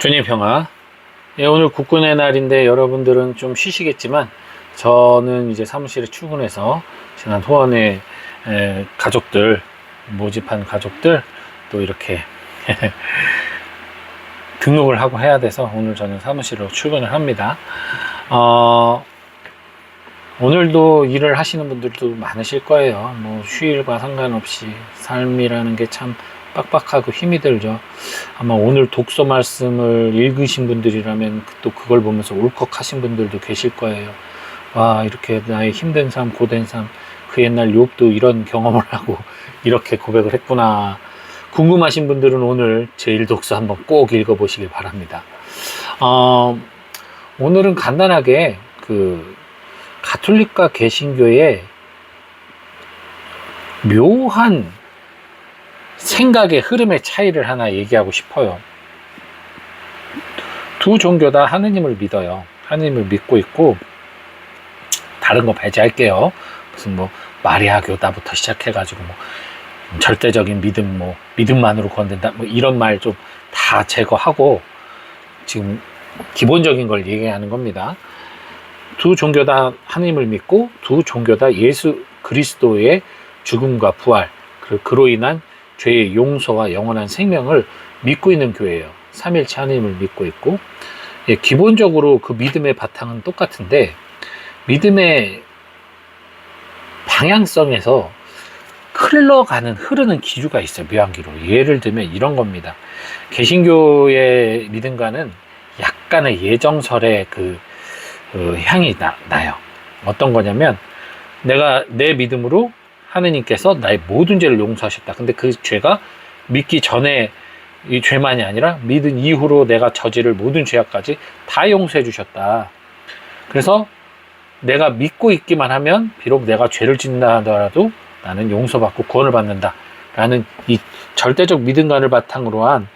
주님 평화. 예, 오늘 국군의 날인데 여러분들은 좀 쉬시겠지만 저는 이제 사무실에 출근해서 지난 후원의 가족들, 모집한 가족들 또 이렇게 등록을 하고 해야 돼서 오늘 저는 사무실로 출근을 합니다. 오늘도 일을 하시는 분들도 많으실 거예요. 뭐 휴일과 상관없이 삶이라는 게 참 빡빡하고 힘이 들죠. 아마 오늘 독서 말씀을 읽으신 분들이라면 또 그걸 보면서 울컥하신 분들도 계실 거예요. 와, 이렇게 나의 힘든 삶, 고된 삶, 그 옛날 욥도 이런 경험을 하고 이렇게 고백을 했구나. 궁금하신 분들은 오늘 제1독서 한번 꼭 읽어보시길 바랍니다. 오늘은 간단하게 그 가톨릭과 개신교의 묘한 생각의 흐름의 차이를 하나 얘기하고 싶어요. 두 종교 다 하느님을 믿어요. 하느님을 믿고 있고, 다른 거 배제할게요. 무슨 뭐 마리아 교다부터 시작해가지고 뭐 절대적인 믿음, 뭐 믿음만으로 건든다, 뭐 이런 말 좀 다 제거하고 지금 기본적인 걸 얘기하는 겁니다. 두 종교 다 하느님을 믿고, 두 종교 다 예수 그리스도의 죽음과 부활, 그로 인한 죄의 용서와 영원한 생명을 믿고 있는 교회예요. 삼일체 하느님을 믿고 있고, 예, 기본적으로 그 믿음의 바탕은 똑같은데 믿음의 방향성에서 흐르는 기류가 있어요. 묘한기로. 예를 들면 이런 겁니다. 개신교의 믿음과는 약간의 예정설의 그 향이 나요. 어떤 거냐면, 내가 내 믿음으로 하느님께서 나의 모든 죄를 용서하셨다. 근데 그 죄가 믿기 전에 이 죄만이 아니라 믿은 이후로 내가 저지를 모든 죄악까지 다 용서해 주셨다. 그래서 내가 믿고 있기만 하면 비록 내가 죄를 짓는다 하더라도 나는 용서받고 구원을 받는다 라는 이 절대적 믿음관을 바탕으로 한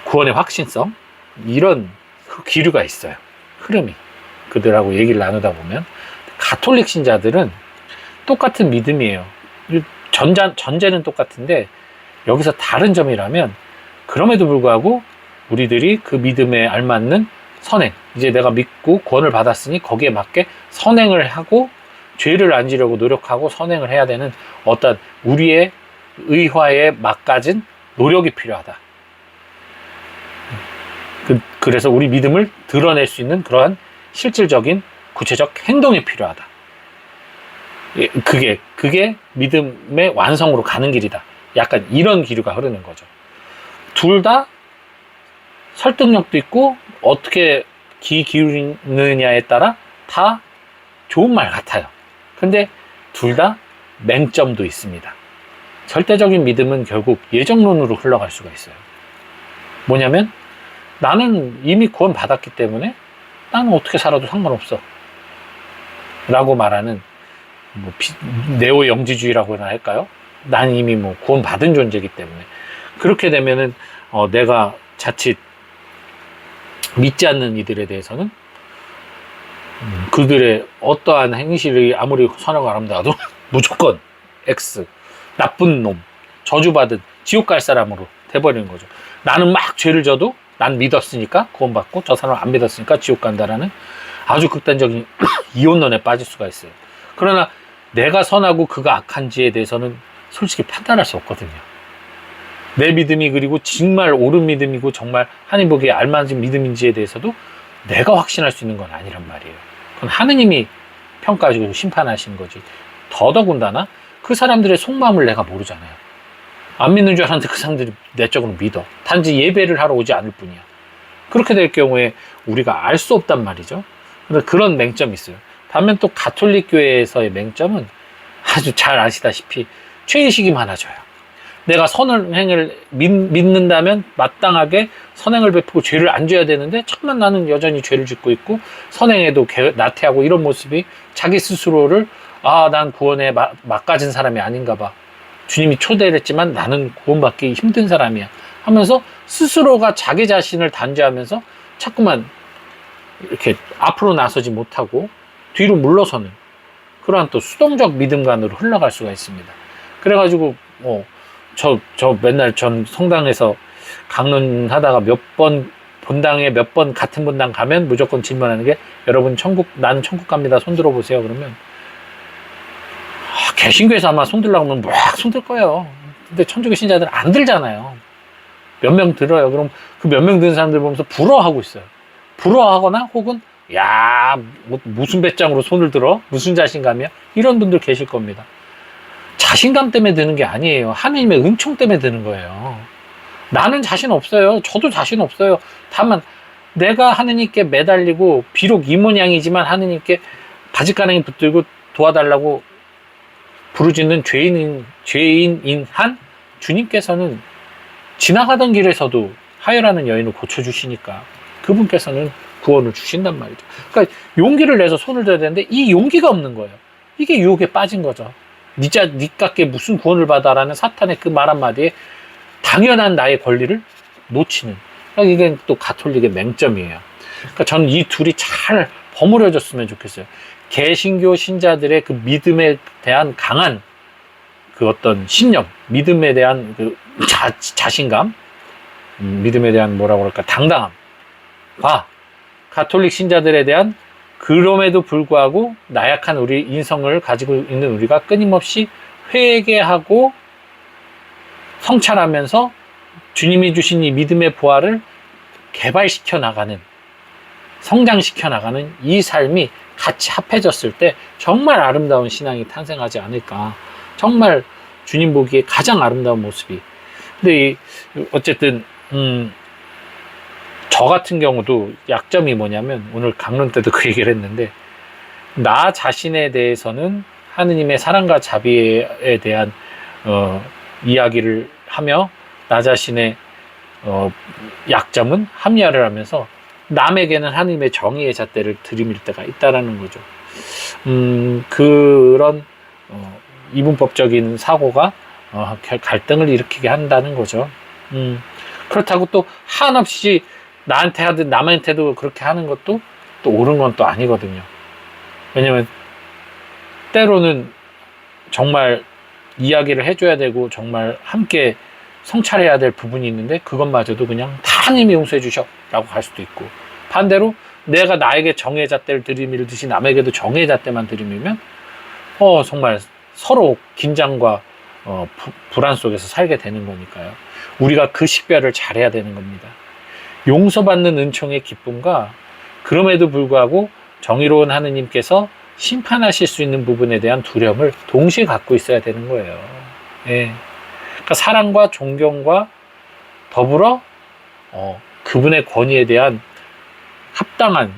구원의 확신성, 이런 기류가 있어요. 흐름이. 그들하고 얘기를 나누다 보면 가톨릭 신자들은 똑같은 믿음이에요. 전제는 똑같은데 여기서 다른 점이라면, 그럼에도 불구하고 우리들이 그 믿음에 알맞는 선행, 이제 내가 믿고 구원을 받았으니 거기에 맞게 선행을 하고 죄를 안 지려고 노력하고 선행을 해야 되는 어떤 우리의 의화에 맞가진 노력이 필요하다. 그래서 우리 믿음을 드러낼 수 있는 그러한 실질적인 구체적 행동이 필요하다. 그게 믿음의 완성으로 가는 길이다. 약간 이런 기류가 흐르는 거죠. 둘 다 설득력도 있고 어떻게 귀 기울이느냐에 따라 다 좋은 말 같아요. 근데 둘 다 맹점도 있습니다. 절대적인 믿음은 결국 예정론으로 흘러갈 수가 있어요. 뭐냐면, 나는 이미 구원 받았기 때문에 나는 어떻게 살아도 상관없어 라고 말하는, 뭐 네오 영지주의라고나 할까요? 난 이미 뭐 구원 받은 존재이기 때문에. 그렇게 되면은 내가 자칫 믿지 않는 이들에 대해서는 그들의 어떠한 행실이 아무리 선하고 아름다워도 무조건 X, 나쁜 놈, 저주받은 지옥 갈 사람으로 돼버리는 거죠. 나는 막 죄를 져도 난 믿었으니까 구원받고 저 사람을 안 믿었으니까 지옥 간다라는 아주 극단적인 이혼론에 빠질 수가 있어요. 그러나 내가 선하고 그가 악한지에 대해서는 솔직히 판단할 수 없거든요. 내 믿음이 그리고 정말 옳은 믿음이고 정말 하나님 보기에 알맞은 믿음인지에 대해서도 내가 확신할 수 있는 건 아니란 말이에요. 그건 하느님이 평가하시고 심판하시는 거지. 더더군다나 그 사람들의 속마음을 내가 모르잖아요. 안 믿는 줄 알았는데 그 사람들이 내적으로 믿어. 단지 예배를 하러 오지 않을 뿐이야. 그렇게 될 경우에 우리가 알 수 없단 말이죠. 그런 맹점이 있어요. 반면 또 가톨릭 교회에서의 맹점은 아주 잘 아시다시피 죄의식이 많아져요. 내가 선행을 믿는다면 마땅하게 선행을 베푸고 죄를 안 져야 되는데, 잠깐만 나는 여전히 죄를 짓고 있고 선행에도 나태하고, 이런 모습이 자기 스스로를 난 구원에 막가진 사람이 아닌가 봐, 주님이 초대를 했지만 나는 구원받기 힘든 사람이야 하면서 스스로가 자기 자신을 단죄하면서 자꾸만 이렇게 앞으로 나서지 못하고 뒤로 물러서는 그러한 또 수동적 믿음관으로 흘러갈 수가 있습니다. 그래가지고 저 맨날 전 성당에서 강론하다가 몇 번 본당에 몇 번 같은 본당 가면 무조건 질문하는 게 여러분 나는 천국 갑니다. 손 들어보세요. 그러면 개신교에서 아마 손 들라고 하면 막 손 들 거예요. 근데 천주교 신자들은 안 들잖아요. 몇 명 들어요. 그럼 그 몇 명 드는 사람들 보면서 부러워하고 있어요. 부러워하거나 혹은 야, 무슨 배짱으로 손을 들어? 무슨 자신감이야? 이런 분들 계실 겁니다. 자신감 때문에 드는 게 아니에요. 하느님의 은총 때문에 드는 거예요. 나는 자신 없어요. 저도 자신 없어요. 다만 내가 하느님께 매달리고 비록 이 모양이지만 하느님께 바짓가랑이 붙들고 도와달라고 부르짖는 죄인인 한 주님께서는 지나가던 길에서도 하혈하는 여인을 고쳐주시니까 그분께서는 구원을 주신단 말이죠. 그러니까 용기를 내서 손을 들어야 되는데 이 용기가 없는 거예요. 이게 유혹에 빠진 거죠. 니깎게 무슨 구원을 받아라는 사탄의 그 말 한마디에 당연한 나의 권리를 놓치는. 그러니까 이게 또 가톨릭의 맹점이에요. 그러니까 저는 이 둘이 잘 버무려졌으면 좋겠어요. 개신교 신자들의 그 믿음에 대한 강한 그 어떤 신념, 믿음에 대한 그 자신감, 믿음에 대한 뭐라고 그럴까, 당당함과 가톨릭 신자들에 대한 그럼에도 불구하고 나약한 우리 인성을 가지고 있는 우리가 끊임없이 회개하고 성찰하면서 주님이 주신 이 믿음의 보화를 개발시켜 나가는, 성장시켜 나가는 이 삶이 같이 합해졌을 때 정말 아름다운 신앙이 탄생하지 않을까. 정말 주님 보기에 가장 아름다운 모습이. 근데 어쨌든 저 같은 경우도 약점이 뭐냐면 오늘 강론 때도 그 얘기를 했는데 나 자신에 대해서는 하느님의 사랑과 자비에 대한 이야기를 하며 나 자신의 약점은 합리화를 하면서 남에게는 하느님의 정의의 잣대를 들이밀 때가 있다라는 거죠. 그런 이분법적인 사고가 갈등을 일으키게 한다는 거죠. 그렇다고 또 한없이 나한테 하든 남한테도 그렇게 하는 것도 또 옳은 건 또 아니거든요. 왜냐면 때로는 정말 이야기를 해줘야 되고 정말 함께 성찰해야 될 부분이 있는데 그것마저도 그냥 다 하나님이 용서해 주셔 라고 할 수도 있고, 반대로 내가 나에게 정의 잣대를 들이밀듯이 남에게도 정의 잣대만 들이밀면 정말 서로 긴장과 불안 속에서 살게 되는 거니까요. 우리가 그 식별을 잘해야 되는 겁니다. 용서받는 은총의 기쁨과 그럼에도 불구하고 정의로운 하느님께서 심판하실 수 있는 부분에 대한 두려움을 동시에 갖고 있어야 되는 거예요. 예. 그러니까 사랑과 존경과 더불어 그분의 권위에 대한 합당한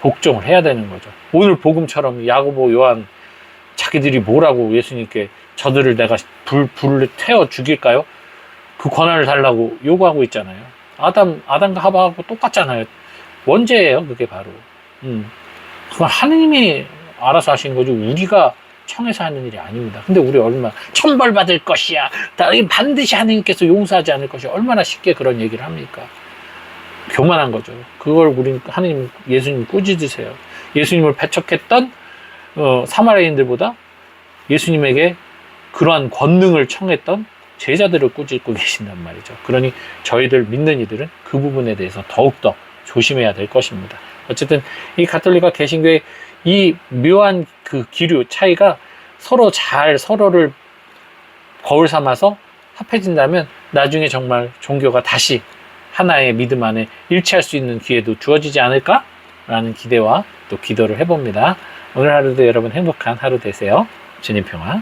복종을 해야 되는 거죠. 오늘 복음처럼 야고보, 요한 자기들이 뭐라고 예수님께 저들을 내가 불을 태워 죽일까요? 그 권한을 달라고 요구하고 있잖아요. 아담과 하바하고 똑같잖아요. 원죄예요, 그게 바로. 그건 하느님이 알아서 하신 거죠. 우리가 청해서 하는 일이 아닙니다. 근데 우리 얼마나 천벌받을 것이야, 반드시 하느님께서 용서하지 않을 것이야, 얼마나 쉽게 그런 얘기를 합니까? 교만한 거죠. 그걸 우리 예수님 꾸짖으세요. 예수님을 배척했던 사마리아인들보다 예수님에게 그러한 권능을 청했던 제자들을 꾸짖고 계신단 말이죠. 그러니 저희들 믿는 이들은 그 부분에 대해서 더욱더 조심해야 될 것입니다. 어쨌든 이 가톨릭과 개신교의 이 묘한 그 기류 차이가 서로 잘 서로를 거울 삼아서 합해진다면 나중에 정말 종교가 다시 하나의 믿음 안에 일치할 수 있는 기회도 주어지지 않을까라는 기대와 또 기도를 해봅니다. 오늘 하루도 여러분 행복한 하루 되세요. 주님 평화.